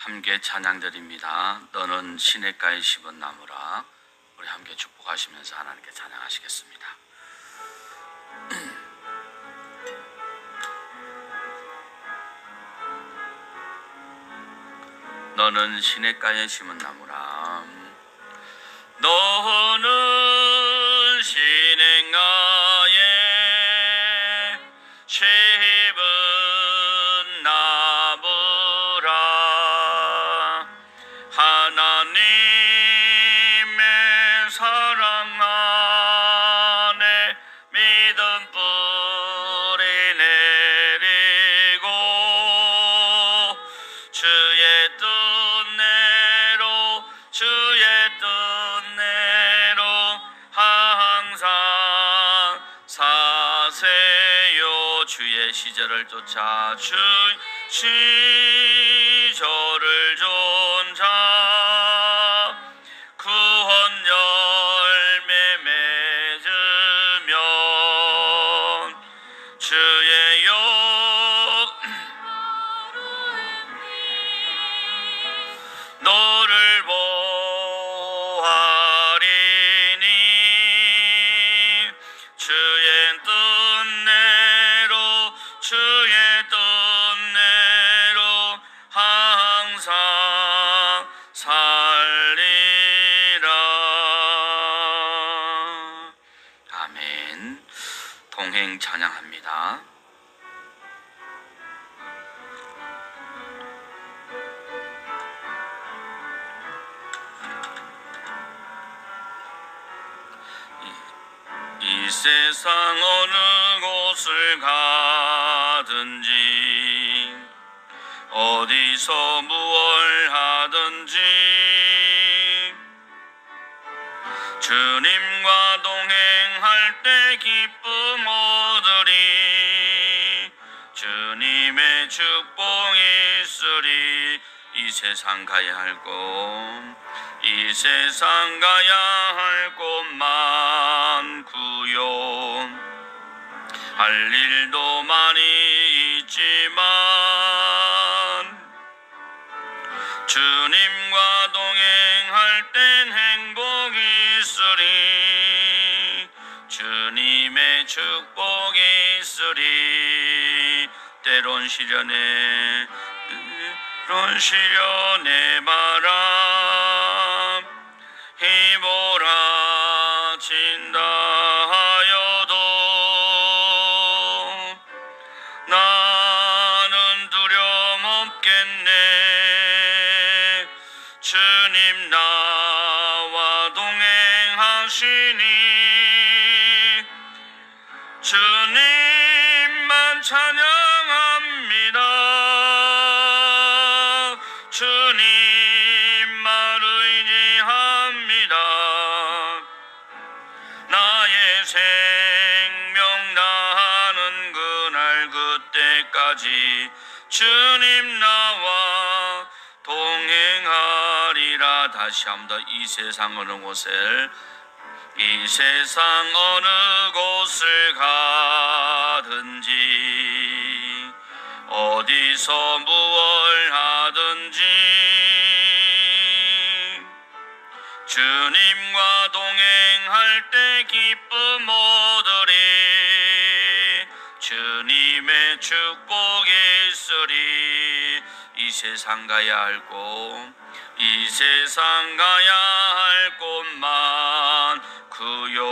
함께 찬양드립니다. 너는 시냇가에 심은 나무라. 우리 함께 축복하시면서 하나님께 찬양하시겠습니다. 너는 시냇가에 심은 나무라. 너는 시냇가에 심은 나무라. 하나님의 사랑 안에 믿음 뿌리 내리고 주의 뜻대로 항상 사세요. 주의 시절을 쫓아 주 시절을 쫓아 구원 열매 맺으면 주의 너를 보하리니 주의 뜻대로 항상 살리라. 아멘. 동행 찬양합니다. 이 세상 어느 곳을 가든지 어디서 무얼 하든지 주님과 동행할 때 기쁨 얻으리. 주님의 축복이 있으리. 이 세상 가야 할 곳, 이 세상 가야 할 곳 많구요. 할 일도 많이 있지만 주님과 동행할 땐 행복이 있으리. 주님의 축복이 있으리. 때론 시련에 바람 휘몰아친다 하여도 나는 두려움 없겠네. 주님 나와 동행하시니 주님만 찬양합니다. 주님만 의지합니다. 나의 생명 나는 그날 그때까지 주님 나와 동행하리라. 다시 한번 더 이 세상 어느 곳을 가든지 어디서 무얼 하든지 주님과 동행할 때 기쁨 얻으리. 주님의 축복이 있으리. 이 세상 가야 할 곳, 이 세상 가야 할 곳 많구요.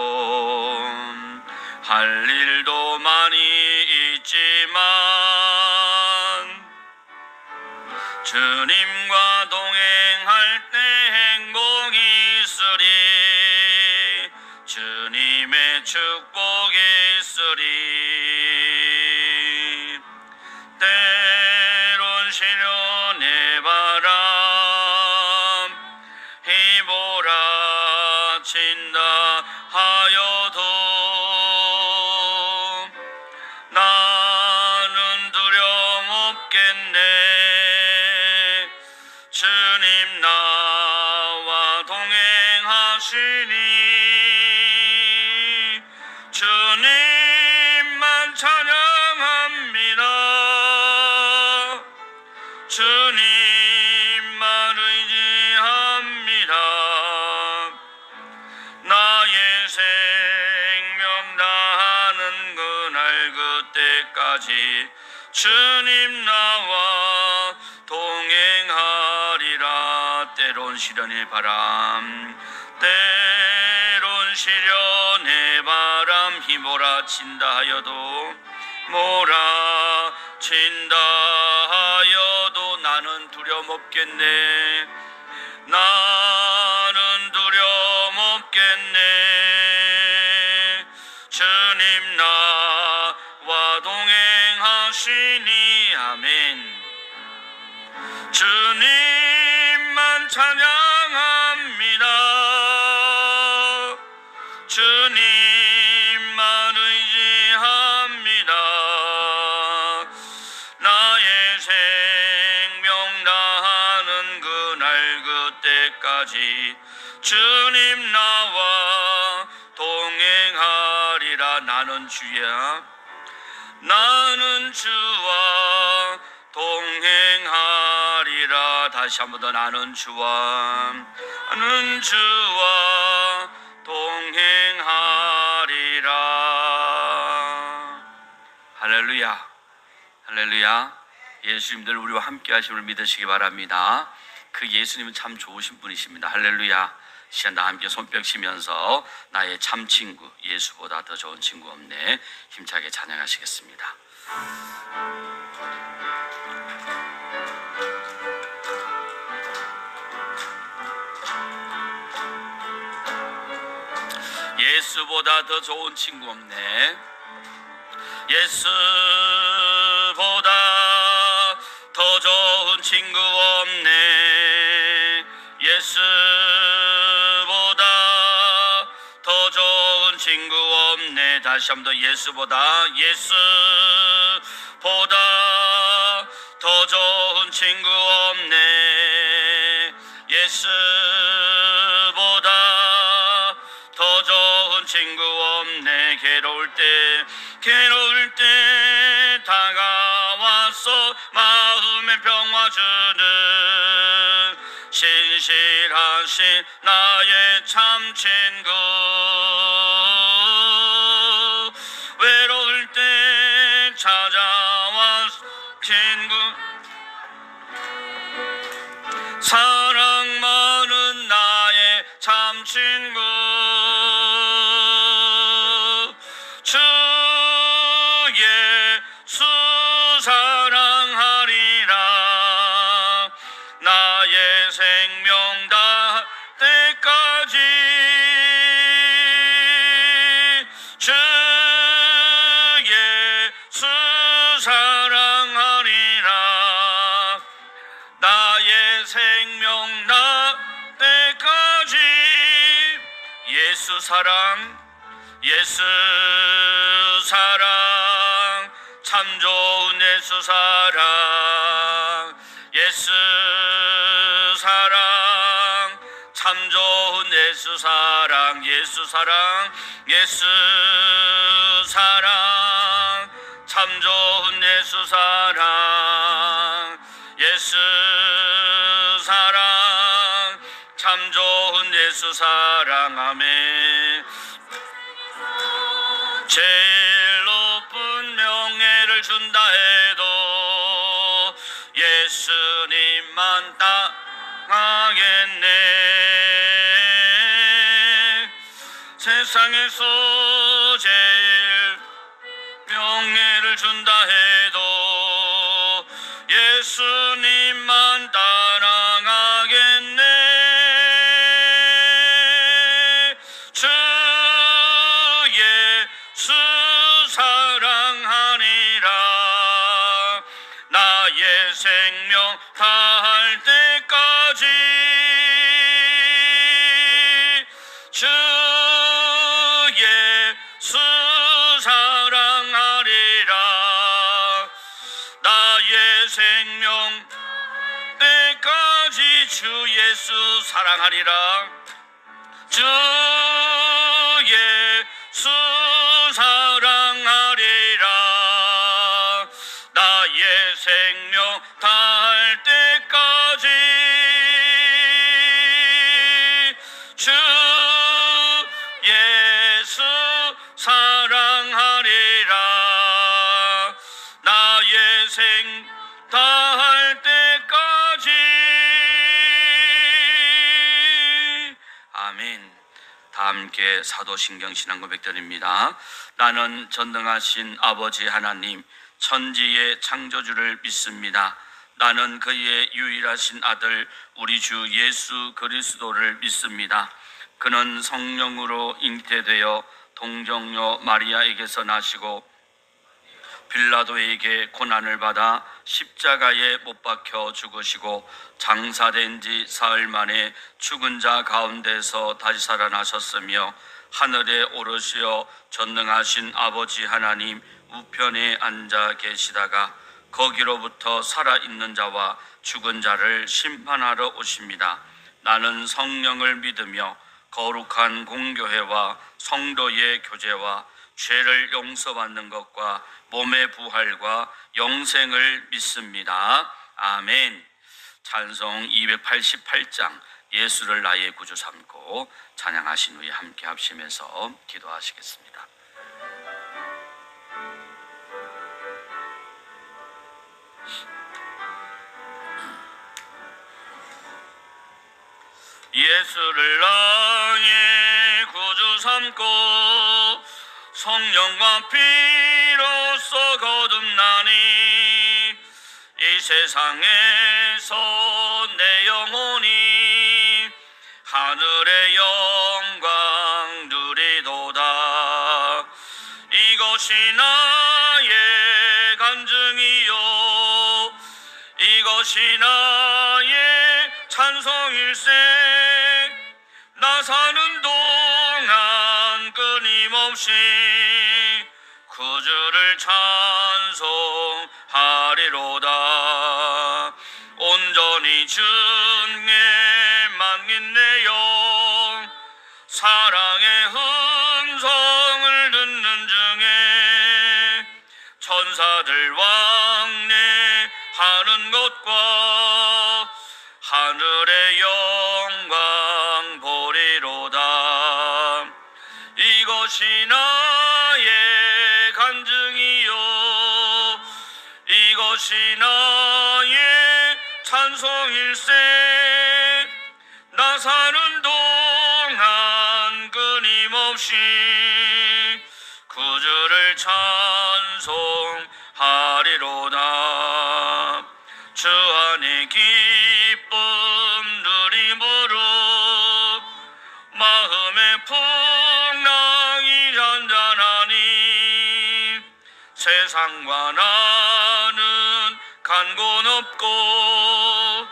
할 일도 많이 있지만 주님과 동행할 때 행복이 있으리. 주님의 축복이 있으리. 때론 시련의 바람 휘몰아친다 하여도 나는 두려움 없겠네. 그때까지 주님 나와 동행하리라. 때론 시련의 바람, 때론 시련의 바람 휘몰아친다 하여도, 몰아친다 하여도 나는 두려움 없겠네. 나는 두려움 없겠네. 주님 나와 동행하시니. 아멘. 주님만 찬양합니다. 주님만 의지합니다. 나의 생명 다하는 그날 그때까지 주님 나와 동행하리라. 나는 주야, 나는 주와 동행하리라. 다시 한 번 더. 나는 주와 동행하리라. 할렐루야, 할렐루야. 예수님들 우리와 함께 하심을 믿으시기 바랍니다. 그 예수님은 참 좋으신 분이십니다. 할렐루야. 시간 다 함께 손뼉 치면서 나의 참 친구, 예수보다 더 좋은 친구 없네, 힘차게 찬양하시겠습니다. 예수보다 더 좋은 친구 없네. 예수보다 더 좋은 친구 없네. 예수보다 더 좋은 친구 없네. 다시 한 번 더. 예수보다 더 좋은 친구 없네. 예수보다 더 좋은 친구 없네. 괴로울 때 다가와서 마음의 평화 주는 신실하신 나의 참 친구. 외로울 때 찾아와 친구, 사랑 많은 나의 참 친구. 주 예수 사랑하리라. 나의 생명 다할 때까지 주 예수 사랑하리라. 나의 생명 다할 때까지. 예수 사랑, 예수 사랑, 참 좋은 예수 사랑. 예수 사랑, 참 좋은 예수 사랑. 예수 사랑, 예수 사랑, 참 좋은 예수 사랑. 예수 사랑, 참 좋은 예수 사랑. 아멘. 제일 높은 명예를 준다 해도 예수님만 따라가겠네. 세상에서 제일 명예를 준다 해도 예수님만 따라가겠네. 주 예수 사랑하리라. 나의 생명 다할 때까지 주 예수 사랑하리라. 나의 생명 때까지 주 예수 사랑하리라. 주 예수 사랑하리라. 나의 생명 다할 때까지 주 예수 사랑하리라. 함께 사도신경 신앙 고백드립니다. 나는 전능하신 아버지 하나님 천지의 창조주를 믿습니다. 나는 그의 유일하신 아들 우리 주 예수 그리스도를 믿습니다. 그는 성령으로 잉태되어 동정녀 마리아에게서 나시고 빌라도에게 고난을 받아 십자가에 못 박혀 죽으시고 장사된 지 사흘 만에 죽은 자 가운데서 다시 살아나셨으며 하늘에 오르시어 전능하신 아버지 하나님 우편에 앉아 계시다가 거기로부터 살아있는 자와 죽은 자를 심판하러 오십니다. 나는 성령을 믿으며 거룩한 공교회와 성도의 교제와 죄를 용서받는 것과 몸의 부활과 영생을 믿습니다. 아멘. 찬송 288장 예수를 나의 구주 삼고 찬양하신 후에 함께 합심해서 기도하시겠습니다. 예수를 나의 구주 삼고 성령과 피로써 거듭나니 이 세상에서 내 영혼이 하늘의 영광 누리도다. 이것이 나의 간증이요 이것이 나의 찬송일세. 나 사는 동안 끊임없이 구주를 찬송하리로다. 온전히 주께 맡긴 내 영 사랑의 음성을 듣는 중에 천사들 왕래하는 것과 하늘의 영광 보리로다. 이것이 나의 간증이요 이것이 나의 찬송일세. 나 사는 동안 끊임없이 구주를 찬송하리로다. 주 안에 기쁨 누림으로 마음의 풍랑이 잔잔하니 세상과 나는 간곤 없고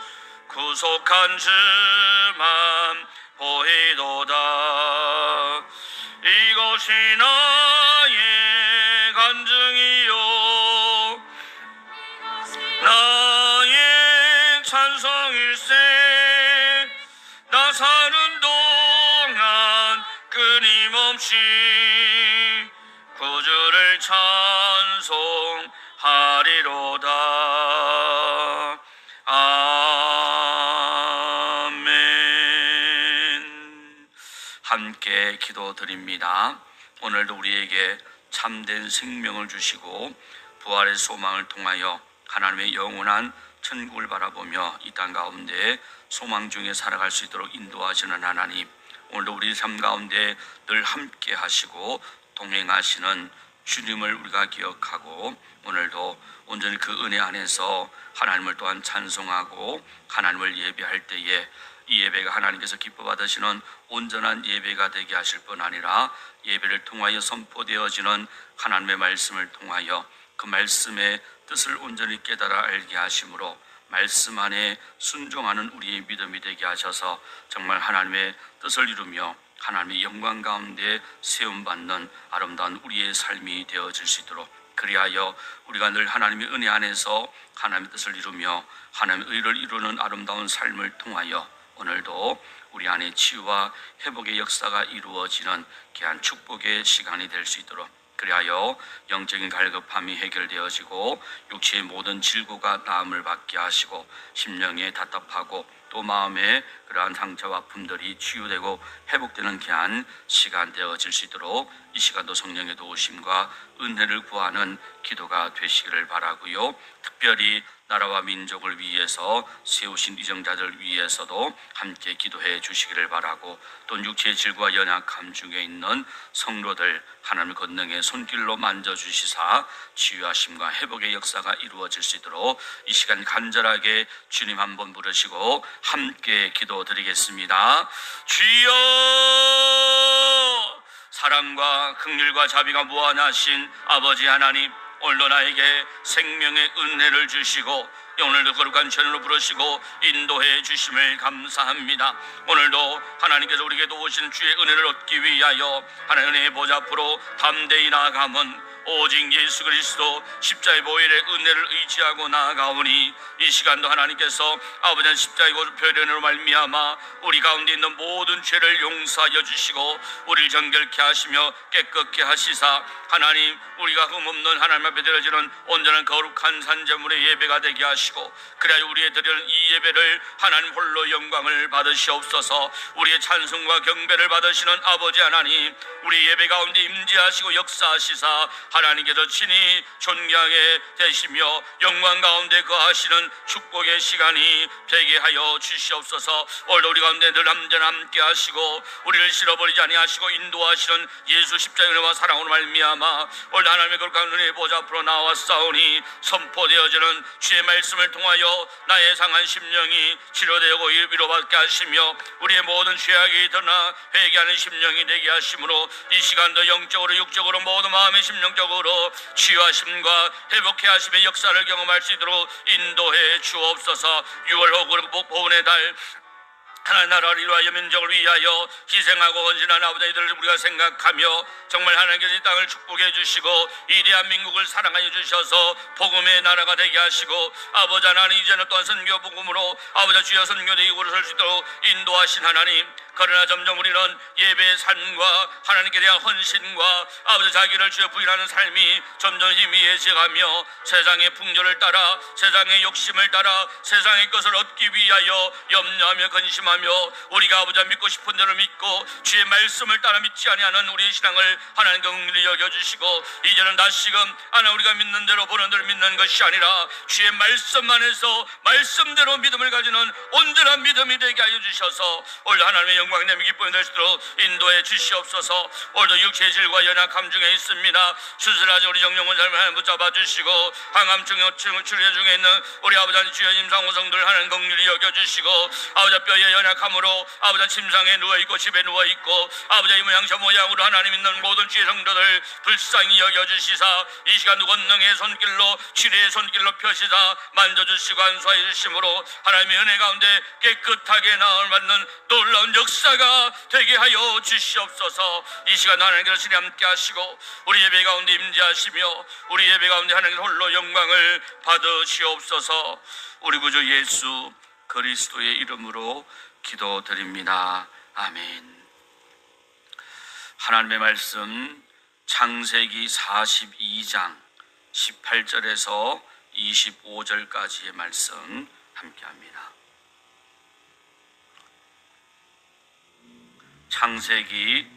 구속한 주만 보이도다. 이것이 나의 간증이요 나의 찬송일세. 나 사는 동안 끊임없이 구주를 찬송하리로다. 아멘. 함께 기도드립니다. 오늘도 우리에게 참된 생명을 주시고 부활의 소망을 통하여 하나님의 영원한 천국을 바라보며 이 땅 가운데 소망 중에 살아갈 수 있도록 인도하시는 하나님, 오늘도 우리 삶 가운데 늘 함께 하시고 동행하시는 주님을 우리가 기억하고 오늘도 온전히 그 은혜 안에서 하나님을 또한 찬송하고 하나님을 예배할 때에 이 예배가 하나님께서 기뻐 받으시는 온전한 예배가 되게 하실 뿐 아니라 예배를 통하여 선포되어지는 하나님의 말씀을 통하여 그 말씀의 뜻을 온전히 깨달아 알게 하심으로 말씀 안에 순종하는 우리의 믿음이 되게 하셔서 정말 하나님의 뜻을 이루며 하나님의 영광 가운데 세움받는 아름다운 우리의 삶이 되어질 수 있도록, 그리하여 우리가 늘 하나님의 은혜 안에서 하나님의 뜻을 이루며 하나님의 의를 이루는 아름다운 삶을 통하여 오늘도 우리 안에 치유와 회복의 역사가 이루어지는 귀한 축복의 시간이 될 수 있도록, 그리하여 영적인 갈급함이 해결되어지고 육체의 모든 질고가 나음을 받게 하시고 심령에 답답하고 또 마음의 그러한 상처와 아픔들이 치유되고 회복되는 귀한 시간 되어질 수 있도록 이 시간도 성령의 도우심과 은혜를 구하는 기도가 되시기를 바라고요. 특별히 나라와 민족을 위해서 세우신 이정자들 위해서도 함께 기도해 주시기를 바라고, 또 육체의 질과 연약함 중에 있는 성도들 하나님의 권능의 손길로 만져주시사 치유하심과 회복의 역사가 이루어질 수 있도록 이 시간 간절하게 주님 한번 부르시고 함께 기도드리겠습니다. 주여, 사랑과 긍휼과 자비가 무한하신 아버지 하나님, 오늘도 나에게 생명의 은혜를 주시고 오늘도 거룩한 전으로 부르시고 인도해 주심을 감사합니다. 오늘도 하나님께서 우리에게 도우신 주의 은혜를 얻기 위하여 하나님의 보좌 앞으로 담대히 나아가면 오직 예수 그리스도 십자의 보혈의 은혜를 의지하고 나아가오니, 이 시간도 하나님께서 아버지 십자의 보혈로 말미암아 우리 가운데 있는 모든 죄를 용서하여 주시고 우리를 정결케 하시며 깨끗게 하시사 하나님, 우리가 흠없는 하나님 앞에 드려지는 온전한 거룩한 산제물의 예배가 되게 하시고, 그래야 우리의 드리는 이 예배를 하나님 홀로 영광을 받으시옵소서. 우리의 찬송과 경배를 받으시는 아버지 하나님, 우리 예배 가운데 임재하시고 역사하시사 하나님께서 친히 존귀하게 되시며 영광 가운데 거하시는 축복의 시간이 되게 하여 주시옵소서. 오늘도 우리 가운데 늘 함께 하시고 우리를 실어버리지 아니하시고 인도하시는 예수 십자가의 은혜와 사랑으로 말미암아 오늘 하나님의 거룩한 은혜의 보좌 앞으로 나왔사오니, 선포되어지는 주의 말씀을 통하여 나의 상한 심령이 치료되고 위로받게 하시며 우리의 모든 죄악이 드러나 회개하는 심령이 되게 하심으로 이 시간도 영적으로 육적으로 모든 마음의 심령적으로 치유하심과 회복해 하심의 역사를 경험할 수 있도록 인도해 주옵소서. 6월 호국 보훈의 달, 하나님 나라를 위하여 민족을 위하여 희생하고 헌신한 아버지들을 우리가 생각하며 정말 하나님께서 이 땅을 축복해 주시고 이 대한민국을 사랑하여 주셔서 복음의 나라가 되게 하시고, 아버지 하나님 이제는 또한 선교 복음으로 아버지 주여 선교되기 설 수 있도록 인도하신 하나님, 그러나 점점 우리는 예배의 삶과 하나님께 대한 헌신과 아버지 자기를 주여 부인하는 삶이 점점 희미해져가며 세상의 풍조를 따라 세상의 욕심을 따라 세상의 것을 얻기 위하여 염려하며 근심하며 우리가 아버지 믿고 싶은 대로 믿고 주의 말씀을 따라 믿지 아니하는 우리의 신앙을 하나님께 긍휼히 여겨주시고, 이제는 다시금 하나 우리가 믿는 대로 보는 대로 믿는 것이 아니라 주의 말씀 안에서 말씀대로 믿음을 가지는 온전한 믿음이 되게 하여 주셔서 오늘 하나님의 영광 내미 기쁨이 될 수 있도록 인도해 주시옵소서. 오늘도 육체의 질과 연약함 중에 있습니다. 수술하지 우리 정령원 삶을 하나님 붙잡아 주시고, 항암 치료 중에 있는 우리 아버지 하나님 주여 임상호 성도를 하나님 긍휼히 여겨주시고, 아버지 뼈의 연약함으로 아버지 침상에 누워있고 집에 누워있고 아버지 모양으로 하나님 있는 모든 주의 성도들 불쌍히 여겨주시사 이 시간 권능의 손길로 치료의 손길로 펴시사 만져주시고 안수하여 주심으로 하나님의 은혜 가운데 깨끗하게 나을 받는 놀라운 역사가 되게 하여 주시옵소서. 이 시간 하나님께서 신이 함께 하시고 우리 예배 가운데 임재하시며 우리 예배 가운데 하나님 홀로 영광을 받으시옵소서. 우리 구주 예수 그리스도의 이름으로 기도드립니다. 아멘. 하나님의 말씀 창세기 42장 18절에서 25절까지의 말씀 함께합니다. 창세기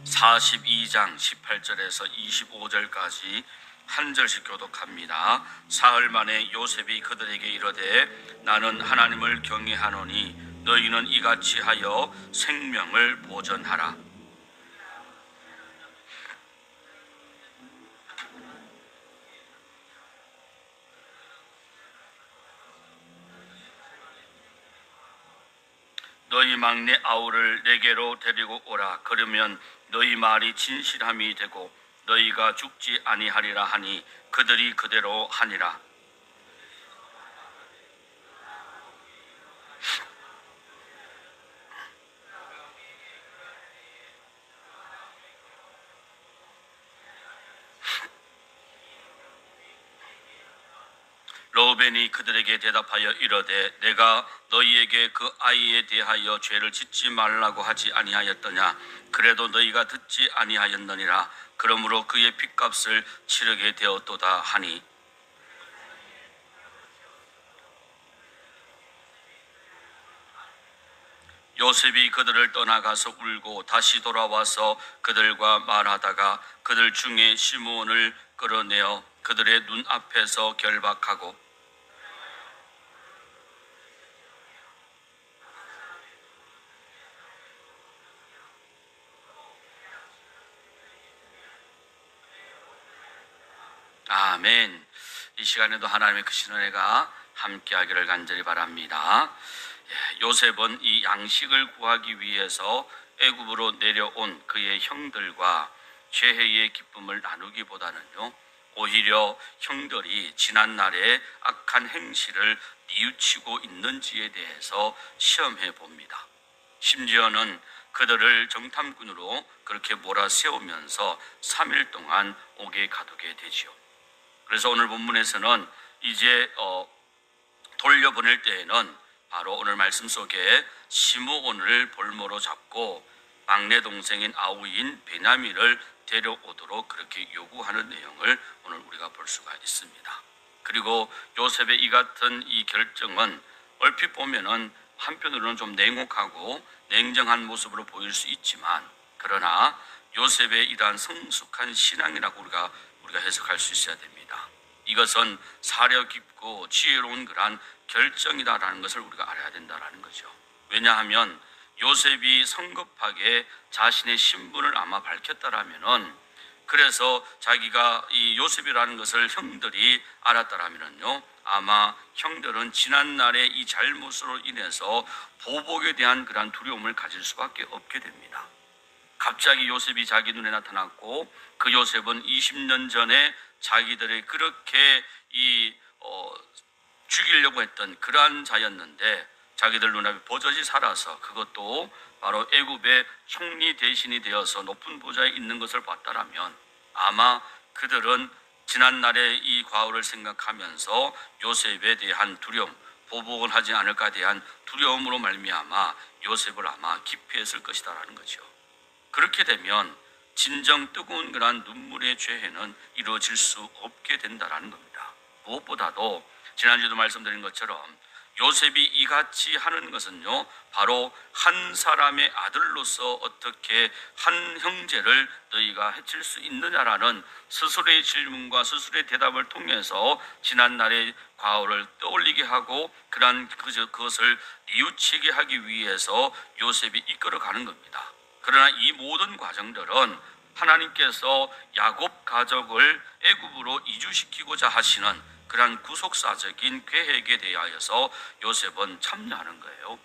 42장 18절에서 25절까지 한 절씩 교독합니다. 사흘 만에 요셉이 그들에게 이르되 나는 하나님을 경외하노니 너희는 이같이 하여 생명을 보전하라. 너희 막내 아우를 내게로 데리고 오라. 그러면 너희 말이 진실함이 되고 너희가 죽지 아니하리라 하니 그들이 그대로 하니라. 로벤이 그들에게 대답하여 이르되 내가 너희에게 그 아이에 대하여 죄를 짓지 말라고 하지 아니하였더냐. 그래도 너희가 듣지 아니하였느니라. 그러므로 그의 핏값을 치르게 되었도다 하니 요셉이 그들을 떠나가서 울고 다시 돌아와서 그들과 말하다가 그들 중에 시므온을 끌어내어 그들의 눈앞에서 결박하고 아멘. 이 시간에도 하나님의 크신 은혜가 함께하기를 간절히 바랍니다. 요셉은 이 양식을 구하기 위해서 애굽으로 내려온 그의 형들과 죄해의 기쁨을 나누기보다는요, 오히려 형들이 지난날의 악한 행실을 뉘우치고 있는지에 대해서 시험해 봅니다. 심지어는 그들을 정탐꾼으로 그렇게 몰아세우면서 3일 동안 옥에 가두게 되지요. 그래서 오늘 본문에서는 이제 돌려보낼 때에는 바로 오늘 말씀 속에 시므온을 볼모로 잡고 막내 동생인 아우인 베냐민을 데려오도록 그렇게 요구하는 내용을 오늘 우리가 볼 수가 있습니다. 그리고 요셉의 이 같은 이 결정은 얼핏 보면은 한편으로는 좀 냉혹하고 냉정한 모습으로 보일 수 있지만, 그러나 요셉의 이러한 성숙한 신앙이라고 우리가 해석할 수 있어야 됩니다. 이것은 사려 깊고 지혜로운 그러한 결정이다라는 것을 우리가 알아야 된다라는 거죠. 왜냐하면 요셉이 성급하게 자신의 신분을 아마 밝혔다라면은, 그래서 자기가 이 요셉이라는 것을 형들이 알았다라면은요, 아마 형들은 지난날의 이 잘못으로 인해서 보복에 대한 그러한 두려움을 가질 수밖에 없게 됩니다. 갑자기 요셉이 자기 눈에 나타났고, 그 요셉은 20년 전에 자기들이 그렇게 죽이려고 했던 그러한 자였는데, 자기들 눈앞에 버젓이 살아서, 그것도 바로 애굽의 총리 대신이 되어서 높은 보좌에 있는 것을 봤다라면, 아마 그들은 지난날의 이 과오를 생각하면서 요셉에 대한 두려움, 보복을 하지 않을까에 대한 두려움으로 말미암아 요셉을 아마 기피했을 것이다라는 거죠. 그렇게 되면 진정 뜨거운 그런 눈물의 죄해는 이루어질 수 없게 된다라는 겁니다. 무엇보다도 지난주에도 말씀드린 것처럼 요셉이 이같이 하는 것은요, 바로 한 사람의 아들로서 어떻게 한 형제를 너희가 해칠 수 있느냐라는 스스로의 질문과 스스로의 대답을 통해서 지난날의 과오를 떠올리게 하고 그것을 뉘우치게 하기 위해서 요셉이 이끌어가는 겁니다. 그러나 이 모든 과정들은 하나님께서 야곱 가족을 애굽으로 이주시키고자 하시는 그러한 구속사적인 계획에 대하여서 요셉은 참여하는 거예요.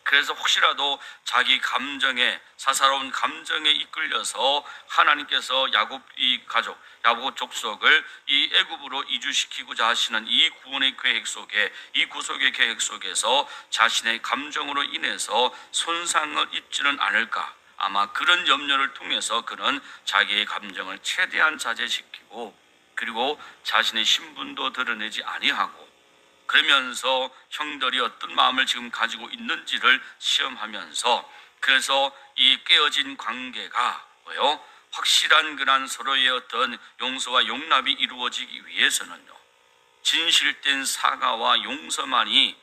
그래서 혹시라도 자기 감정에, 사사로운 감정에 이끌려서 하나님께서 야곱 이 가족, 야곱 족속을 이 애굽으로 이주시키고자 하시는 이 구원의 계획 속에, 이 구속의 계획 속에서 자신의 감정으로 인해서 손상을 입지는 않을까, 아마 그런 염려를 통해서 그는 자기의 감정을 최대한 자제시키고, 그리고 자신의 신분도 드러내지 아니하고, 그러면서 형들이 어떤 마음을 지금 가지고 있는지를 시험하면서, 그래서 이 깨어진 관계가 확실한 그런 서로의 어떤 용서와 용납이 이루어지기 위해서는요, 진실된 사과와 용서만이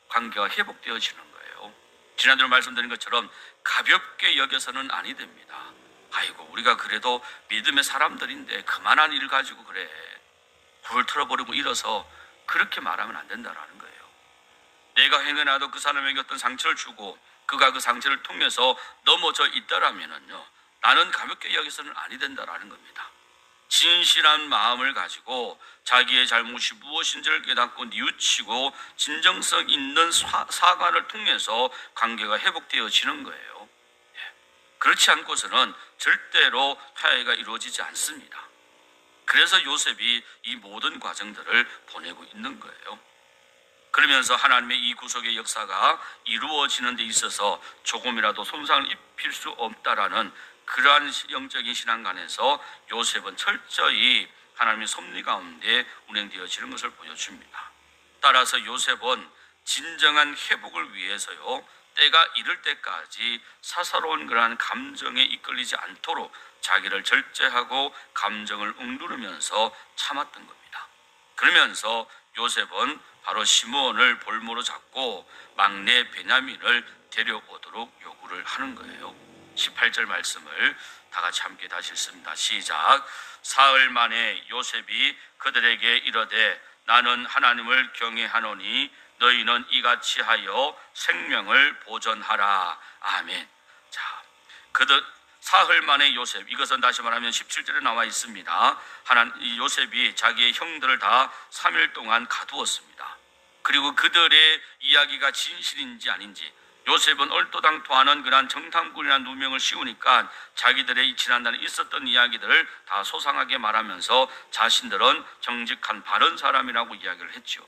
관계가 회복되어지는 거예요. 지난주에 말씀드린 것처럼 가볍게 여겨서는 아니 됩니다. 아이고, 우리가 그래도 믿음의 사람들인데 그만한 일 가지고 그래, 불을 틀어버리고 일어서, 그렇게 말하면 안 된다라는 거예요. 내가 행여나도 그 사람에게 어떤 상처를 주고 그가 그 상처를 통해서 넘어져 있다라면은요, 나는 가볍게 여기서는 아니 된다라는 겁니다. 진실한 마음을 가지고 자기의 잘못이 무엇인지를 깨닫고 뉘우치고 진정성 있는 사과를 통해서 관계가 회복되어지는 거예요. 그렇지 않고서는 절대로 화해가 이루어지지 않습니다. 그래서 요셉이 이 모든 과정들을 보내고 있는 거예요. 그러면서 하나님의 이 구속의 역사가 이루어지는 데 있어서 조금이라도 손상을 입힐 수 없다라는 그러한 영적인 신앙관에서 요셉은 철저히 하나님의 섭리 가운데 운행되어지는 것을 보여줍니다. 따라서 요셉은 진정한 회복을 위해서요, 때가 이를 때까지 사사로운 그러한 감정에 이끌리지 않도록 자기를 절제하고 감정을 억누르면서 참았던 겁니다. 그러면서 요셉은 바로 시므온을 볼모로 잡고 막내 베냐민을 데려오도록 요구를 하는 거예요. 18절 말씀을 다 같이 함께 다시 읽습니다. 시작. 사흘 만에 요셉이 그들에게 이르되 나는 하나님을 경외하노니 너희는 이같이 하여 생명을 보존하라. 아멘. 자, 그들 사흘 만에 요셉, 이것은 다시 말하면 17절에 나와 있습니다. 요셉이 자기의 형들을 다 3일 동안 가두었습니다. 그리고 그들의 이야기가 진실인지 아닌지, 요셉은 얼토당토하는 그러한 정탐꾼이라는 누명을 씌우니까 자기들의 지난날에 있었던 이야기들을 다 소상하게 말하면서 자신들은 정직한 바른 사람이라고 이야기를 했죠.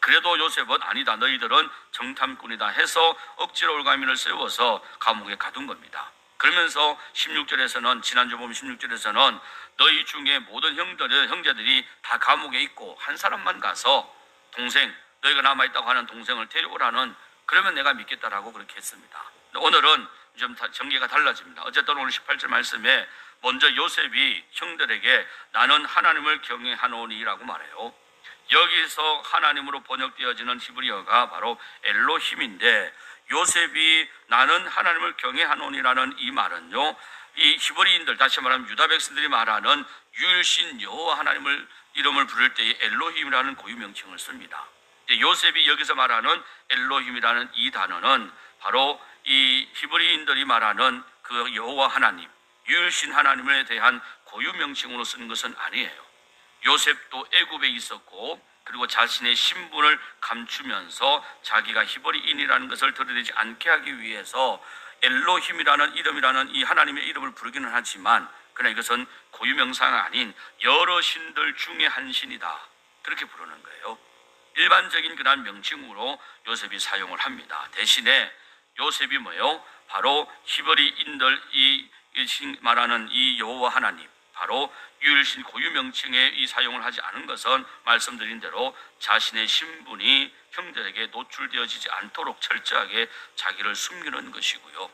그래도 요셉은 아니다, 너희들은 정탐꾼이다 해서 억지로 올가미를 세워서 감옥에 가둔 겁니다. 그러면서 16절에서는, 지난주 보면 16절에서는 너희 중에 모든 형제들이 다 감옥에 있고 한 사람만 가서 동생, 너희가 남아있다고 하는 동생을 데려오라는, 그러면 내가 믿겠다라고 그렇게 했습니다. 오늘은 좀 전개가 달라집니다. 어쨌든 오늘 18절 말씀에 먼저 요셉이 형들에게 나는 하나님을 경외하노니라고 말해요. 여기서 하나님으로 번역되어지는 히브리어가 바로 엘로힘인데, 요셉이 나는 하나님을 경외하노니라는 이 말은요, 이 히브리인들, 다시 말하면 유다 백성들이 말하는 유일신 여호와 하나님을 이름을 부를 때에 엘로힘이라는 고유 명칭을 씁니다. 요셉이 여기서 말하는 엘로힘이라는 이 단어는 바로 이 히브리인들이 말하는 그 여호와 하나님, 유일신 하나님에 대한 고유 명칭으로 쓰는 것은 아니에요. 요셉도 애굽에 있었고, 그리고 자신의 신분을 감추면서 자기가 히브리인이라는 것을 드러내지 않게 하기 위해서 엘로힘이라는 이름이라는 이 하나님의 이름을 부르기는 하지만, 그러나 이것은 고유명사가 아닌 여러 신들 중에 한 신이다, 그렇게 부르는 거예요. 일반적인 그런 명칭으로 요셉이 사용을 합니다. 대신에 요셉이 뭐예요? 바로 히브리인들이 말하는 이 여호와 하나님, 바로 유일신 고유 명칭에 이 사용을 하지 않은 것은 말씀드린 대로 자신의 신분이 형들에게 노출되어지지 않도록 철저하게 자기를 숨기는 것이고요.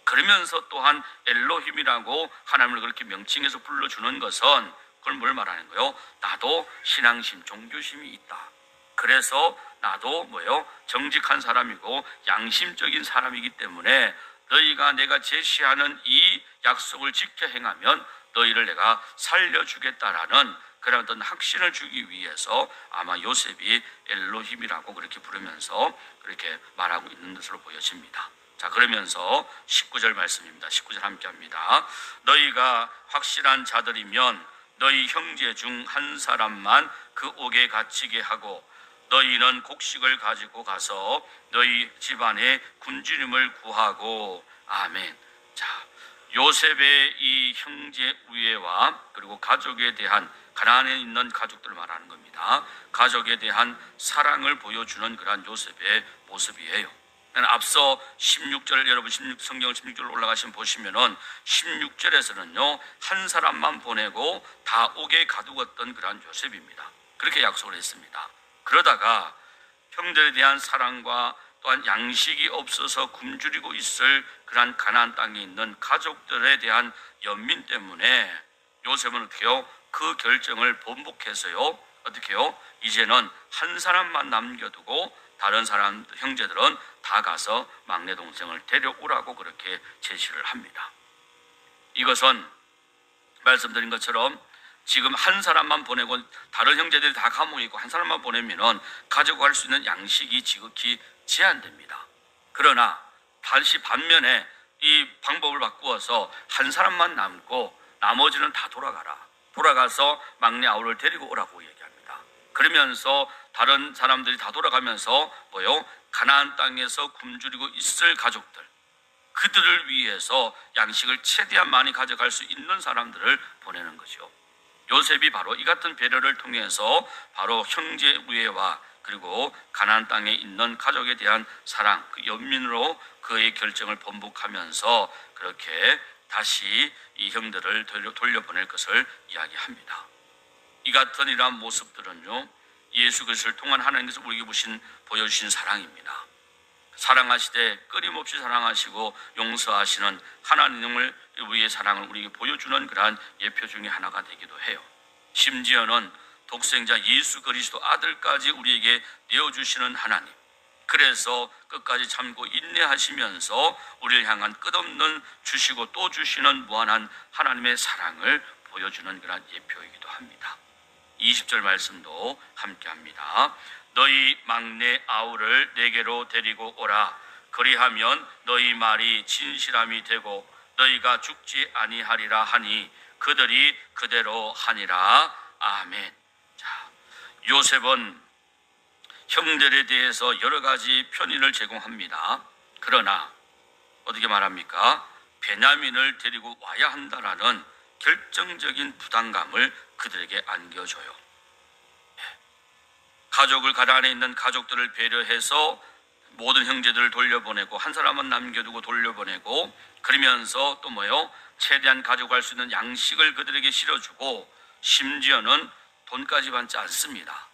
그러면서 또한 엘로힘이라고 하나님을 그렇게 명칭해서 불러주는 것은, 그걸 뭘 말하는 거예요? 나도 신앙심, 종교심이 있다. 그래서 나도 뭐예요? 정직한 사람이고 양심적인 사람이기 때문에 너희가 내가 제시하는 이 약속을 지켜 행하면 너희를 내가 살려주겠다라는 그런 어떤 확신을 주기 위해서 아마 요셉이 엘로힘이라고 그렇게 부르면서 그렇게 말하고 있는 것으로 보여집니다. 자, 그러면서 19절 말씀입니다. 19절 함께 합니다. 너희가 확실한 자들이면 너희 형제 중 한 사람만 그 옥에 갇히게 하고 너희는 곡식을 가지고 가서 너희 집안의 굶주림을 구하고. 아멘. 자, 요셉의 이 형제 우애와 그리고 가족에 대한, 가나안에 있는 가족들을 말하는 겁니다. 가족에 대한 사랑을 보여주는 그런 요셉의 모습이에요. 앞서 16절, 여러분 성경을 16절로 올라가시면 보시면은 16절에서는요 한 사람만 보내고 다 옥에 가두었던 그런 요셉입니다. 그렇게 약속을 했습니다. 그러다가 형들에 대한 사랑과 또한 양식이 없어서 굶주리고 있을 그러한 가나안 땅에 있는 가족들에 대한 연민 때문에 요셉은 어떻게 해요? 그 결정을 번복해서요 어떻게 해요? 이제는 한 사람만 남겨두고 다른 사람 형제들은 다 가서 막내 동생을 데려오라고 그렇게 제시를 합니다. 이것은 말씀드린 것처럼 지금 한 사람만 보내고 다른 형제들이 다 감옥에 있고 한 사람만 보내면은 가져갈 수 있는 양식이 지극히 제한됩니다. 그러나 다시 반면에 이 방법을 바꾸어서 한 사람만 남고 나머지는 다 돌아가서 막내 아우를 데리고 오라고 얘기합니다. 그러면서 다른 사람들이 다 돌아가면서 뭐요? 가나안 땅에서 굶주리고 있을 가족들, 그들을 위해서 양식을 최대한 많이 가져갈 수 있는 사람들을 보내는 거죠. 요셉이 바로 이 같은 배려를 통해서 바로 형제 우애와 그리고 가나안 땅에 있는 가족에 대한 사랑, 그 연민으로 그의 결정을 번복하면서 그렇게 다시 이 형들을 돌려보낼 것을 이야기합니다. 이 같은 이러한 모습들은요 예수 그리스도를 통한 하나님께서 우리에게 보여주신 사랑입니다. 사랑하시되 끊임없이 사랑하시고 용서하시는 하나님을 우리의 사랑을 우리에게 보여주는 그러한 예표 중에 하나가 되기도 해요. 심지어는 독생자 예수 그리스도 아들까지 우리에게 내어주시는 하나님, 그래서 끝까지 참고 인내하시면서 우리를 향한 끝없는 주시고 또 주시는 무한한 하나님의 사랑을 보여주는 그런 예표이기도 합니다. 20절 말씀도 함께합니다. 너희 막내 아우를 내게로 데리고 오라. 그리하면 너희 말이 진실함이 되고 너희가 죽지 아니하리라 하니 그들이 그대로 하니라. 아멘. 자, 요셉은 형들에 대해서 여러 가지 편의를 제공합니다. 그러나 어떻게 말합니까? 베냐민을 데리고 와야 한다라는 결정적인 부담감을 그들에게 안겨줘요. 가족을 가난에 있는 가족들을 배려해서 모든 형제들을 돌려보내고 한 사람은 남겨두고 돌려보내고, 그러면서 또 뭐요? 최대한 가져갈 수 있는 양식을 그들에게 실어주고 심지어는 돈까지 받지 않습니다.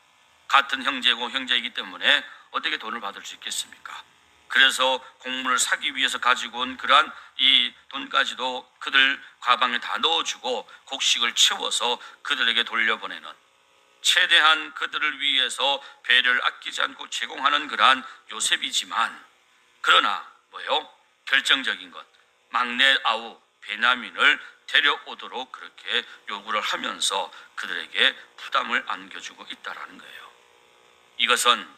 같은 형제고 형제이기 때문에 어떻게 돈을 받을 수 있겠습니까? 그래서 공문을 사기 위해서 가지고 온 그러한 이 돈까지도 그들 가방에 다 넣어주고 곡식을 채워서 그들에게 돌려보내는, 최대한 그들을 위해서 배려를 아끼지 않고 제공하는 그러한 요셉이지만, 그러나 뭐요? 결정적인 것, 막내 아우 베냐민을 데려오도록 그렇게 요구를 하면서 그들에게 부담을 안겨주고 있다라는 거예요. 이것은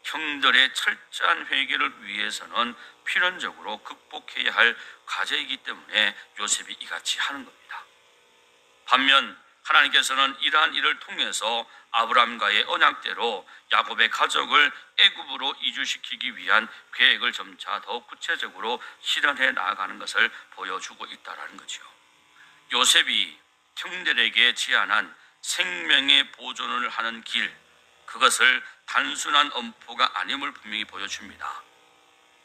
형들의 철저한 회개를 위해서는 필연적으로 극복해야 할 과제이기 때문에 요셉이 이같이 하는 겁니다. 반면 하나님께서는 이러한 일을 통해서 아브라함과의 언약대로 야곱의 가족을 애굽으로 이주시키기 위한 계획을 점차 더 구체적으로 실현해 나아가는 것을 보여주고 있다는 거죠. 요셉이 형들에게 제안한 생명의 보존을 하는 길, 그것을 단순한 엄포가 아님을 분명히 보여줍니다.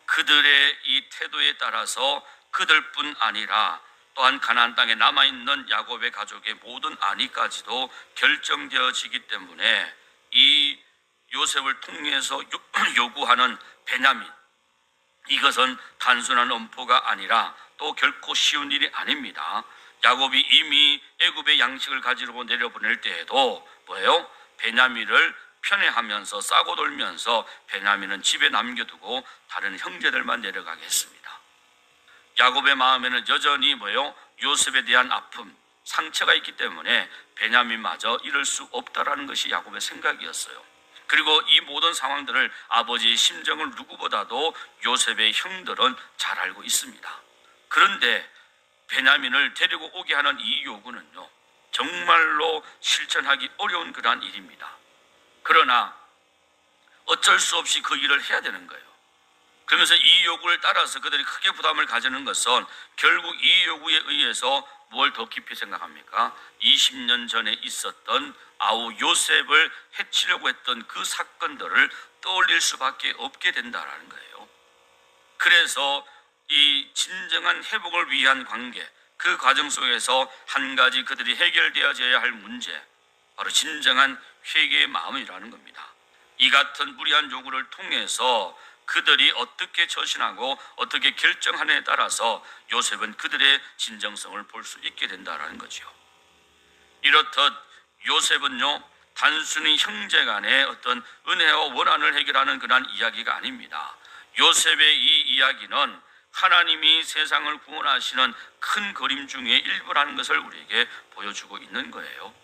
그들의 이 태도에 따라서 그들뿐 아니라 또한 가나안 땅에 남아있는 야곱의 가족의 모든 안위까지도 결정되어지기 때문에 이 요셉을 통해서 요구하는 베냐민, 이것은 단순한 엄포가 아니라 또 결코 쉬운 일이 아닙니다. 야곱이 이미 애굽의 양식을 가지고 내려보낼 때에도 뭐예요? 베냐민을 편애하면서 싸고 돌면서 베냐민은 집에 남겨두고 다른 형제들만 내려가게 했습니다. 야곱의 마음에는 여전히 뭐예요? 요셉에 대한 아픔, 상처가 있기 때문에 베냐민마저 이럴 수 없다라는 것이 야곱의 생각이었어요. 그리고 이 모든 상황들을 아버지의 심정을 누구보다도 요셉의 형들은 잘 알고 있습니다. 그런데 베냐민을 데리고 오게 하는 이 요구는요, 정말로 실천하기 어려운 그러한 일입니다. 그러나 어쩔 수 없이 그 일을 해야 되는 거예요. 그러면서 이 요구를 따라서 그들이 크게 부담을 가지는 것은 결국 이 요구에 의해서 뭘 더 깊이 생각합니까? 20년 전에 있었던 아우 요셉을 해치려고 했던 그 사건들을 떠올릴 수밖에 없게 된다는 거예요. 그래서 이 진정한 회복을 위한 관계, 그 과정 속에서 한 가지 그들이 해결되어져야 할 문제, 바로 진정한 회개의 마음이라는 겁니다. 이 같은 무리한 요구를 통해서 그들이 어떻게 처신하고 어떻게 결정하느냐에 따라서 요셉은 그들의 진정성을 볼 수 있게 된다는 거죠. 이렇듯 요셉은요, 단순히 형제 간의 어떤 은혜와 원한을 해결하는 그런 이야기가 아닙니다. 요셉의 이 이야기는 하나님이 세상을 구원하시는 큰 그림 중에 일부라는 것을 우리에게 보여주고 있는 거예요.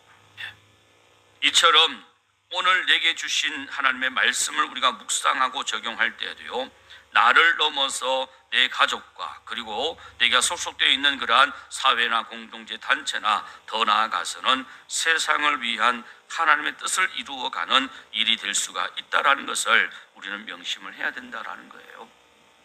이처럼 오늘 내게 주신 하나님의 말씀을 우리가 묵상하고 적용할 때에도요, 나를 넘어서 내 가족과 그리고 내가 소속되어 있는 그러한 사회나 공동체 단체나 더 나아가서는 세상을 위한 하나님의 뜻을 이루어가는 일이 될 수가 있다는 것을 우리는 명심을 해야 된다는 거예요.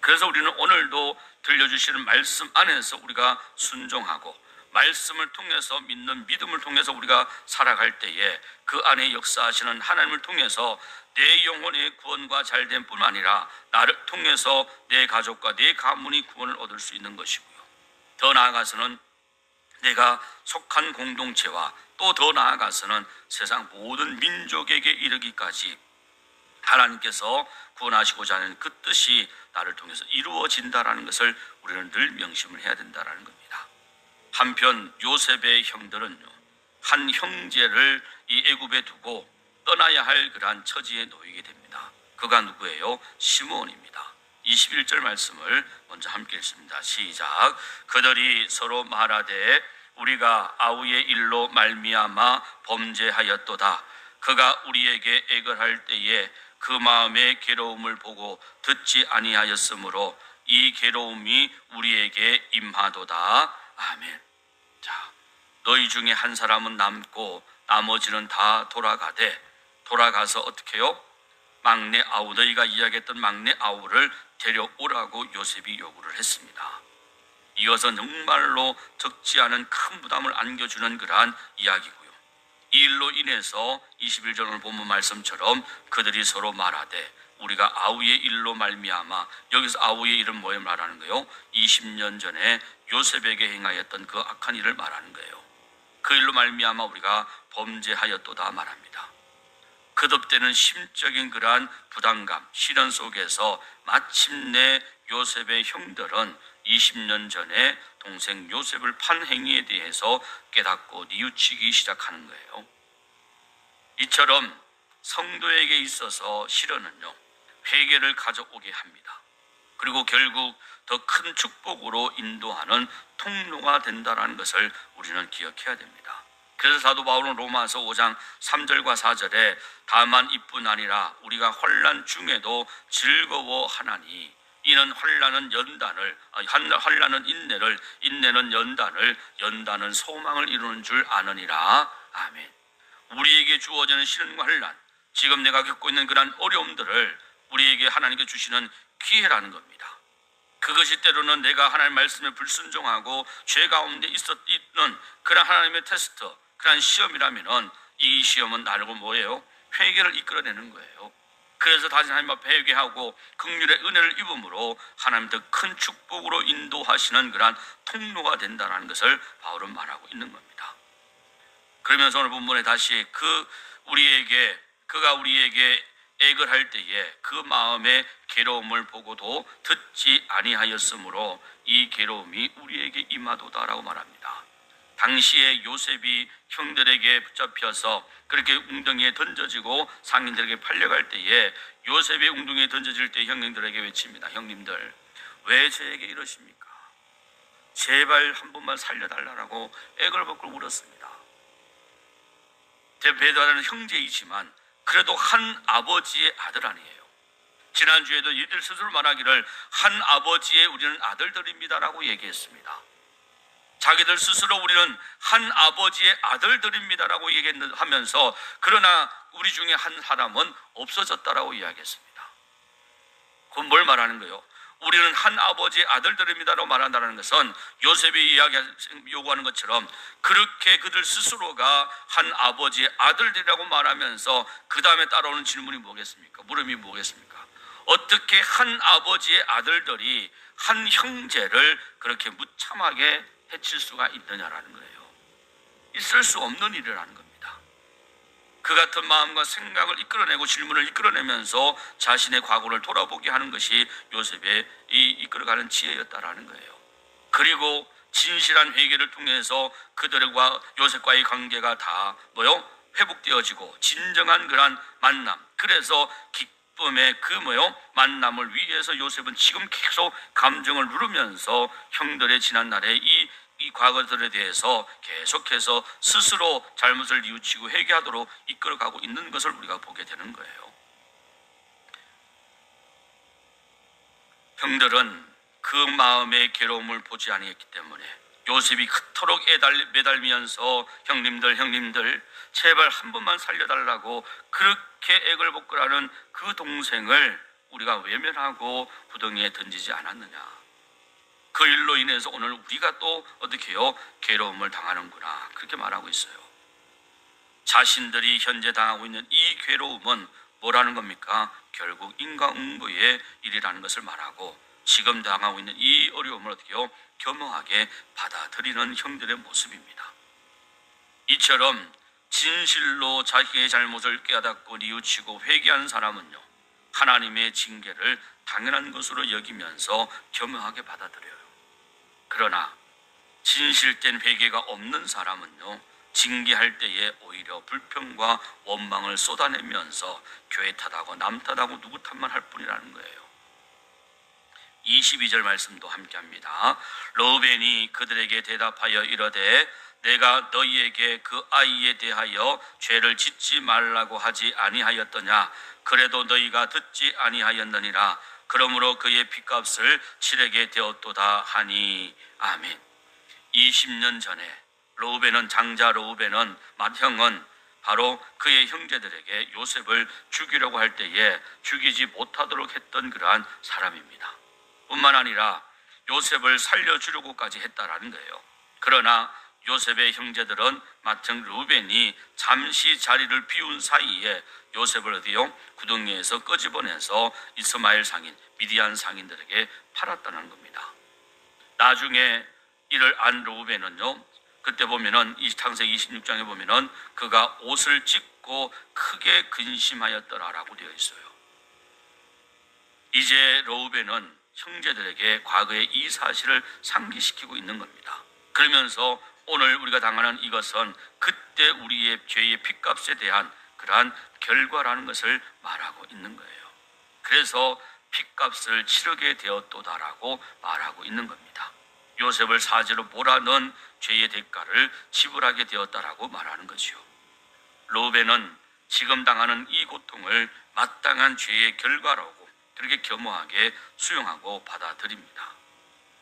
그래서 우리는 오늘도 들려주시는 말씀 안에서 우리가 순종하고 말씀을 통해서 믿는 믿음을 통해서 우리가 살아갈 때에 그 안에 역사하시는 하나님을 통해서 내 영혼의 구원과 잘됨 뿐만 아니라 나를 통해서 내 가족과 내 가문이 구원을 얻을 수 있는 것이고요. 더 나아가서는 내가 속한 공동체와 또 더 나아가서는 세상 모든 민족에게 이르기까지 하나님께서 구원하시고자 하는 그 뜻이 나를 통해서 이루어진다라는 것을 우리는 늘 명심을 해야 된다는 겁니다. 한편 요셉의 형들은요, 한 형제를 이 애굽에 두고 떠나야 할 그러한 처지에 놓이게 됩니다. 그가 누구예요? 시므온입니다. 21절 말씀을 먼저 함께 읽습니다. 시작. 그들이 서로 말하되 우리가 아우의 일로 말미암아 범죄하였도다. 그가 우리에게 애걸할 때에 그 마음의 괴로움을 보고 듣지 아니하였으므로 이 괴로움이 우리에게 임하도다. 아멘. 자, 너희 중에 한 사람은 남고 나머지는 다 돌아가서 어떻게 해요? 막내 아우, 너희가 이야기했던 막내 아우를 데려오라고 요셉이 요구를 했습니다. 이것은 정말로 적지 않은 큰 부담을 안겨주는 그러한 이야기고요. 이 일로 인해서 21절 오늘 본문 말씀처럼 그들이 서로 말하되 우리가 아우의 일로 말미암아, 여기서 아우의 일은 뭐에 말하는 거예요? 20년 전에 요셉에게 행하였던 그 악한 일을 말하는 거예요. 그 일로 말미암아 우리가 범죄하였도다 말합니다. 거듭되는 심적인 그러한 부담감, 시련 속에서 마침내 요셉의 형들은 20년 전에 동생 요셉을 판 행위에 대해서 깨닫고 뉘우치기 시작하는 거예요. 이처럼 성도에게 있어서 시련은요, 회개를 가져오게 합니다. 그리고 결국 더 큰 축복으로 인도하는 통로가 된다는 것을 우리는 기억해야 됩니다. 그래서 사도 바울은 로마서 5장 3절과 4절에 다만 이뿐 아니라 우리가 환난 중에도 즐거워하나니 이는 환난은 연단을, 환난은 인내를, 인내는 연단을, 연단은 소망을 이루는 줄 아느니라. 아멘. 우리에게 주어지는 시련과 환난, 지금 내가 겪고 있는 그런 어려움들을 우리에게 하나님께 주시는 기회라는 겁니다. 그것이 때로는 내가 하나님 말씀에 불순종하고 죄 가운데 있는 그런 하나님의 테스트, 그런 시험이라면은 이 시험은 나를 뭐예요? 회개를 이끌어내는 거예요. 그래서 다시 하나님 앞에 회개하고 긍휼의 은혜를 입음으로 하나님 더 큰 축복으로 인도하시는 그러한 통로가 된다는 것을 바울은 말하고 있는 겁니다. 그러면서 오늘 본문에 다시 그가 우리에게 애걸할 때에 그 마음의 괴로움을 보고도 듣지 아니하였으므로 이 괴로움이 우리에게 임하도다라고 말합니다. 당시에 요셉이 형들에게 붙잡혀서 그렇게 웅덩이에 던져지고 상인들에게 팔려갈 때에 요셉이 웅덩이에 던져질 때 형님들에게 외칩니다. 형님들, 왜 저에게 이러십니까? 제발 한 번만 살려달라고 애걸복걸 울었습니다. 베드로는 형제이지만 그래도 한 아버지의 아들 아니에요. 지난주에도 이들 스스로 말하기를 한 아버지의 우리는 아들들입니다라고 얘기했습니다. 자기들 스스로 우리는 한 아버지의 아들들입니다라고 얘기하면서 그러나 우리 중에 한 사람은 없어졌다라고 이야기했습니다. 그건 뭘 말하는 거예요? 우리는 한 아버지의 아들들입니다라고 말한다는 것은 요셉이 요구하는 것처럼 그렇게 그들 스스로가 한 아버지의 아들들이라고 말하면서 그 다음에 따라오는 질문이 뭐겠습니까? 물음이 뭐겠습니까? 어떻게 한 아버지의 아들들이 한 형제를 그렇게 무참하게 해칠 수가 있느냐라는 거예요. 있을 수 없는 일이라는 겁니다. 그 같은 마음과 생각을 이끌어내고 질문을 이끌어내면서 자신의 과거를 돌아보게 하는 것이 요셉의 이끌어가는 지혜였다라는 거예요. 그리고 진실한 회개를 통해서 그들과 요셉과의 관계가 다 회복되어지고 진정한 그런 만남, 그래서 기쁨의 만남을 위해서 요셉은 지금 계속 감정을 누르면서 형들의 지난날의 이 과거들에 대해서 계속해서 스스로 잘못을 뉘우치고 회개하도록 이끌어가고 있는 것을 우리가 보게 되는 거예요. 형들은 그 마음의 괴로움을 보지 아니했기 때문에 요셉이 그토록 매달면서 형님들 제발 한 번만 살려달라고 그렇게 애걸복걸하는 그 동생을 우리가 외면하고 구덩이에 던지지 않았느냐. 그 일로 인해서 오늘 우리가 또 어떻게 해요? 괴로움을 당하는구나, 그렇게 말하고 있어요. 자신들이 현재 당하고 있는 이 괴로움은 뭐라는 겁니까? 결국 인과응보의 일이라는 것을 말하고 지금 당하고 있는 이 어려움을 어떻게 해요? 겸허하게 받아들이는 형들의 모습입니다. 이처럼 진실로 자기의 잘못을 깨닫고 뉘우치고 회개한 사람은요, 하나님의 징계를 당연한 것으로 여기면서 겸허하게 받아들여요. 그러나 진실된 회개가 없는 사람은요, 징계할 때에 오히려 불평과 원망을 쏟아내면서 교회 탓하고 남 탓하고 누구 탓만 할 뿐이라는 거예요. 22절 말씀도 함께합니다. 르우벤이 그들에게 대답하여 이르되 내가 너희에게 그 아이에 대하여 죄를 짓지 말라고 하지 아니하였더냐. 그래도 너희가 듣지 아니하였느니라. 그러므로 그의 핏값을 치르게 되었도다 하니. 아멘. 20년 전에 르우벤은, 장자 르우벤은, 맏형은 바로 그의 형제들에게 요셉을 죽이려고 할 때에 죽이지 못하도록 했던 그러한 사람입니다. 뿐만 아니라 요셉을 살려주려고까지 했다라는 거예요. 그러나 요셉의 형제들은 맏형 르우벤이 잠시 자리를 비운 사이에 요셉을 어디요? 구덩이에서 끄집어내서 이스마엘 상인, 미디안 상인들에게 팔았다는 겁니다. 나중에 이를 안 르우벤은요, 그때 보면은 이 창세기 26장에 보면은 그가 옷을 찢고 크게 근심하였더라라고 되어 있어요. 이제 르우벤은 형제들에게 과거의 이 사실을 상기시키고 있는 겁니다. 그러면서 오늘 우리가 당하는 이것은 그때 우리의 죄의 핏값에 대한 그러한 결과라는 것을 말하고 있는 거예요. 그래서 핏값을 치르게 되었도다라고 말하고 있는 겁니다. 요셉을 사지로 몰아넣은 죄의 대가를 지불하게 되었다라고 말하는 거지요. 르우벤은 지금 당하는 이 고통을 마땅한 죄의 결과라고 그렇게 겸허하게 수용하고 받아들입니다.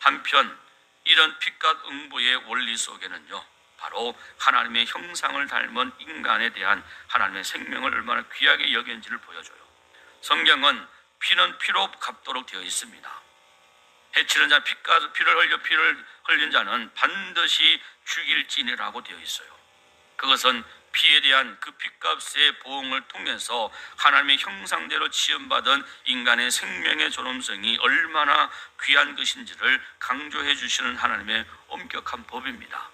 한편 이런 핏값 응보의 원리 속에는요, 바로 하나님의 형상을 닮은 인간에 대한 하나님의 생명을 얼마나 귀하게 여긴지를 보여줘요. 성경은 피는 피로 갚도록 되어 있습니다. 해치는 자, 피를 흘린 자는 반드시 죽일지니라고 되어 있어요. 그것은 피에 대한 그 핏값의 보응을 통해서 하나님의 형상대로 지음받은 인간의 생명의 존엄성이 얼마나 귀한 것인지를 강조해 주시는 하나님의 엄격한 법입니다.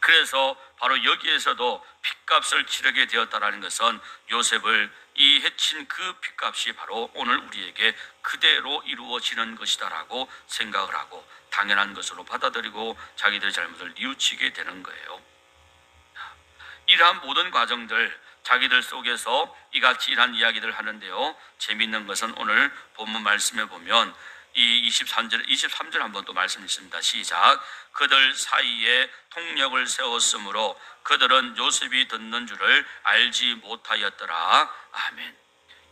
그래서 바로 여기에서도 핏값을 치르게 되었다는 것은 요셉을 이 해친 그 핏값이 바로 오늘 우리에게 그대로 이루어지는 것이다라고 생각을 하고 당연한 것으로 받아들이고 자기들의 잘못을 뉘우치게 되는 거예요. 이러한 모든 과정들, 자기들 속에서 이같이 이러한 이야기들을 하는데요, 재미있는 것은 오늘 본문 말씀에 보면 이 23절 한번 또 말씀 있습니다. 시작. 그들 사이에 통력을 세웠으므로 그들은 요셉이 듣는 줄을 알지 못하였더라. 아멘.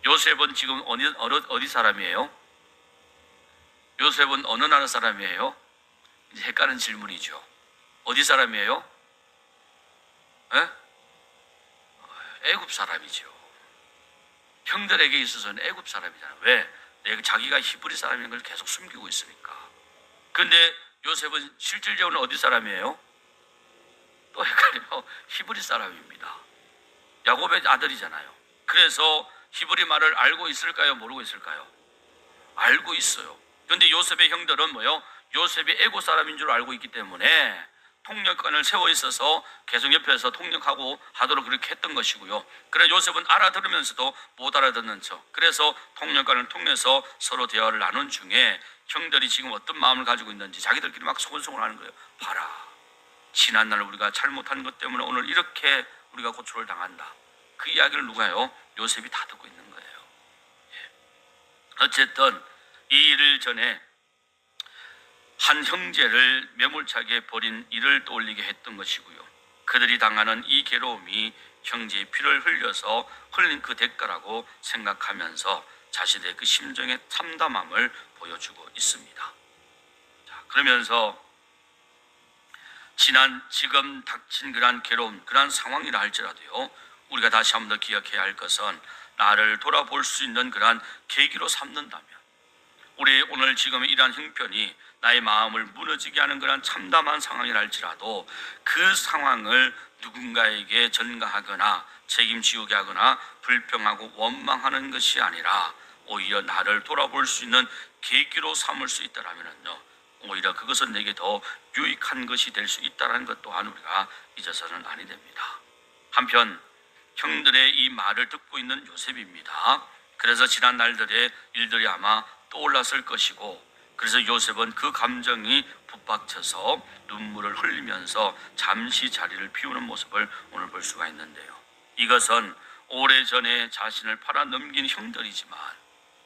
요셉은 지금 어디 사람이에요? 요셉은 어느 나라 사람이에요? 이제 헷갈리는 질문이죠. 어디 사람이에요? 에? 애굽 사람이죠. 형들에게 있어서는 애굽 사람이잖아요. 왜? 자기가 히브리 사람인 걸 계속 숨기고 있으니까. 그런데 요셉은 실질적으로 어디 사람이에요? 또 헷갈려요. 히브리 사람입니다. 야곱의 아들이잖아요. 그래서 히브리 말을 알고 있을까요? 모르고 있을까요? 알고 있어요. 그런데 요셉의 형들은 뭐요? 요셉이 애굽 사람인 줄 알고 있기 때문에 통역관을 세워 있어서 계속 옆에서 통역하고 하도록 그렇게 했던 것이고요. 그래 요셉은 알아들으면서도 못 알아듣는 척. 그래서 통역관을 통해서 서로 대화를 나눈 중에 형들이 지금 어떤 마음을 가지고 있는지 자기들끼리 막 소곤소곤 하는 거예요. 봐라, 지난날 우리가 잘못한 것 때문에 오늘 이렇게 우리가 고초를 당한다. 그 이야기를 누가요? 요셉이 다 듣고 있는 거예요. 어쨌든 이 일을 전에 한 형제를 매몰차게 버린 일을 떠올리게 했던 것이고요. 그들이 당하는 이 괴로움이 형제의 피를 흘려서 흘린 그 대가라고 생각하면서 자신의 그 심정의 참담함을 보여주고 있습니다. 자, 그러면서 지금 닥친 그러한 괴로움, 그러한 상황이라 할지라도요, 우리가 다시 한 번 더 기억해야 할 것은 나를 돌아볼 수 있는 그러한 계기로 삼는다면, 우리 오늘 지금 이러한 형편이 나의 마음을 무너지게 하는 그런 참담한 상황이라 할지라도 그 상황을 누군가에게 전가하거나 책임지우게 하거나 불평하고 원망하는 것이 아니라 오히려 나를 돌아볼 수 있는 계기로 삼을 수 있다라면요, 오히려 그것은 내게 더 유익한 것이 될 수 있다는 것 또한 우리가 잊어서는 아니 됩니다. 한편 형들의 이 말을 듣고 있는 요셉입니다. 그래서 지난 날들의 일들이 아마 떠올랐을 것이고 그래서 요셉은 그 감정이 북받쳐서 눈물을 흘리면서 잠시 자리를 비우는 모습을 오늘 볼 수가 있는데요. 이것은 오래전에 자신을 팔아 넘긴 형들이지만,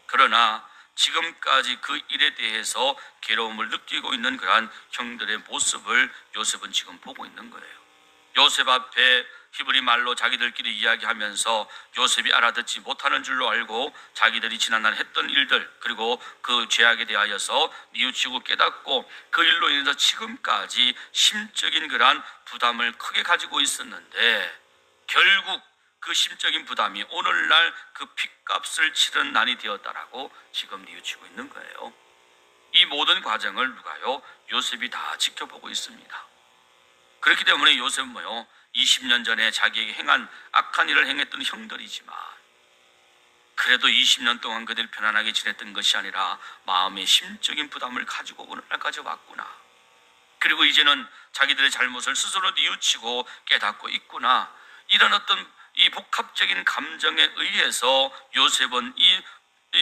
그러나 지금까지 그 일에 대해서 괴로움을 느끼고 있는 그러한 형들의 모습을 요셉은 지금 보고 있는 거예요. 요셉 앞에 히브리 말로 자기들끼리 이야기하면서 요셉이 알아듣지 못하는 줄로 알고 자기들이 지난날 했던 일들, 그리고 그 죄악에 대하여서 뉘우치고 깨닫고 그 일로 인해서 지금까지 심적인 그러한 부담을 크게 가지고 있었는데, 결국 그 심적인 부담이 오늘날 그 핏값을 치른 날이 되었다라고 지금 뉘우치고 있는 거예요. 이 모든 과정을 누가요? 요셉이 다 지켜보고 있습니다. 그렇기 때문에 요셉은 20년 전에 자기에게 행한 악한 일을 행했던 형들이지만, 그래도 20년 동안 그들 편안하게 지냈던 것이 아니라 마음의 심적인 부담을 가지고 오늘날까지 왔구나. 그리고 이제는 자기들의 잘못을 스스로 뉘우치고 깨닫고 있구나. 이런 어떤 이 복합적인 감정에 의해서 요셉은 이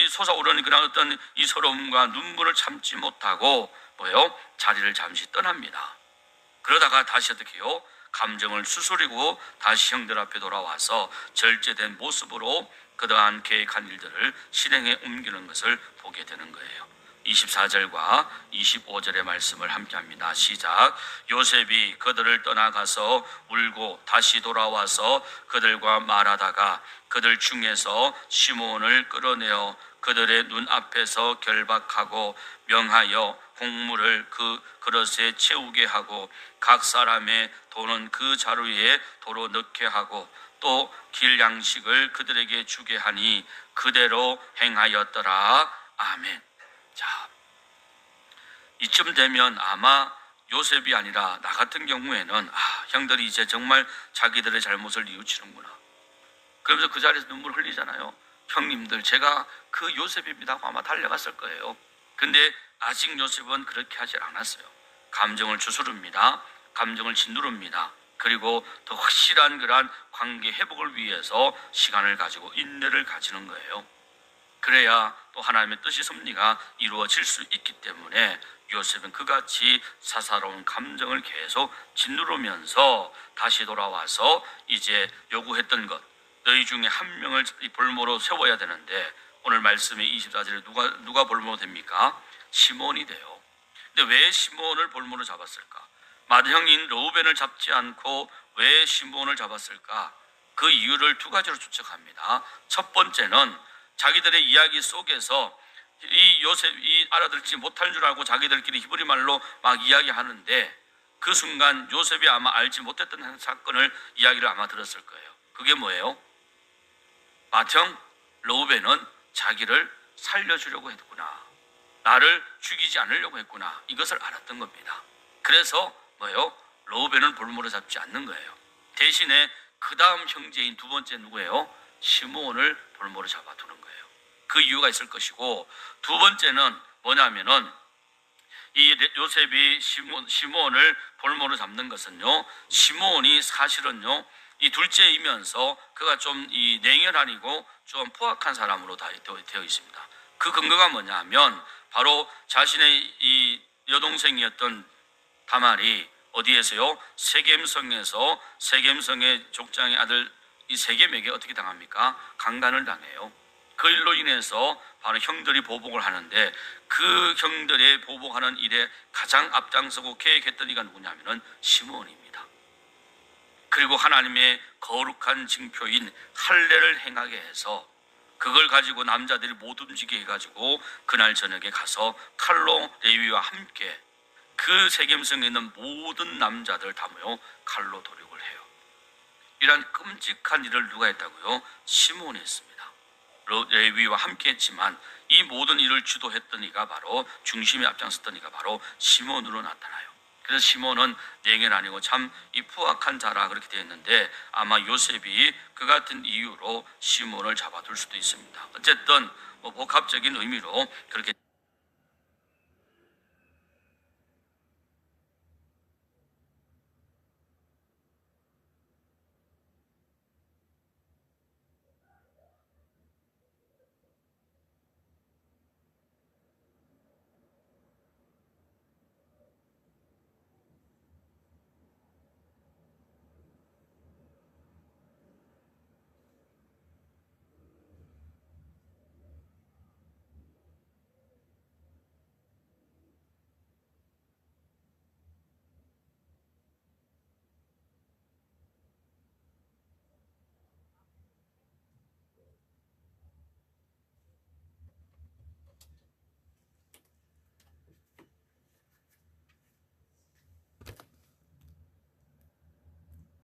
솟아오르는 그런 어떤 이 서러움과 눈물을 참지 못하고 자리를 잠시 떠납니다. 그러다가 다시 어떻게 해요? 감정을 수스리고 다시 형들 앞에 돌아와서 절제된 모습으로 그동안 계획한 일들을 실행에 옮기는 것을 보게 되는 거예요. 24절과 25절의 말씀을 함께 합니다. 시작. 요셉이 그들을 떠나가서 울고 다시 돌아와서 그들과 말하다가 그들 중에서 시몬을 끌어내어 그들의 눈앞에서 결박하고 명하여 곡물을 그 그릇에 채우게 하고 각 사람의 돈은 그 자루에 도로 넣게 하고 또 길 양식을 그들에게 주게 하니 그대로 행하였더라. 아멘. 자, 이쯤 되면 아마 요셉이 아니라 나 같은 경우에는 형들이 이제 정말 자기들의 잘못을 뉘우치는구나. 그러면서 그 자리에서 눈물 흘리잖아요. 형님들, 제가 그 요셉입니다 하고 아마 달려갔을 거예요. 근데 아직 요셉은 그렇게 하지 않았어요. 감정을 주스릅니다. 감정을 짓누릅니다. 그리고 더 확실한 그러한 관계 회복을 위해서 시간을 가지고 인내를 가지는 거예요. 그래야 또 하나님의 뜻이 섭리가 이루어질 수 있기 때문에 요셉은 그같이 사사로운 감정을 계속 짓누르면서 다시 돌아와서 이제 요구했던 것, 너희 중에 한 명을 볼모로 세워야 되는데, 오늘 말씀의 24절에 누가 볼모로 됩니까? 시몬이 돼요. 근데 왜 시몬을 볼모로 잡았을까? 맏형인 르우벤을 잡지 않고 왜 시몬을 잡았을까? 그 이유를 두 가지로 추측합니다. 첫 번째는 자기들의 이야기 속에서 이 요셉이 알아듣지 못할 줄 알고 자기들끼리 히브리 말로 막 이야기하는데, 그 순간 요셉이 아마 알지 못했던 사건을 이야기를 아마 들었을 거예요. 그게 뭐예요? 맏형 르우벤은 자기를 살려주려고 했구나. 나를 죽이지 않으려고 했구나. 이것을 알았던 겁니다. 그래서 르우벤은 볼모로 잡지 않는 거예요. 대신에 그 다음 형제인 두 번째 누구예요? 시몬을 볼모로 잡아두는 거예요. 그 이유가 있을 것이고, 두 번째는 뭐냐면은 이 요셉이 시몬을 볼모로 잡는 것은요, 시몬이 사실은요 이 둘째이면서 그가 좀 이 냉혈한이고 좀 포악한 사람으로 다 되어 있습니다. 그 근거가 뭐냐면 바로 자신의 이 여동생이었던 다말이 어디에서요? 세겜성에서 세겜성의 족장의 아들 이 세겜에게 어떻게 당합니까? 강간을 당해요. 그 일로 인해서 바로 형들이 보복을 하는데, 그 형들의 보복하는 일에 가장 앞장서고 계획했던 이가 누구냐면은 시몬입니다. 그리고 하나님의 거룩한 징표인 할례를 행하게 해서 그걸 가지고 남자들이 못 움직이게 해가지고 그날 저녁에 가서 칼로 레위와 함께 그 세겜성에 있는 모든 남자들 다 칼로 도륙을 해요. 이런 끔찍한 일을 누가 했다고요? 시몬이 했습니다. 레위와 함께 했지만 이 모든 일을 주도했던 이가 바로, 중심에 앞장섰던 이가 바로 시몬으로 나타나요. 그래서 시몬은 냉혈 아니고 참 이 포악한 자라 그렇게 되어 있는데, 아마 요셉이 그 같은 이유로 시몬을 잡아둘 수도 있습니다. 어쨌든 복합적인 의미로 그렇게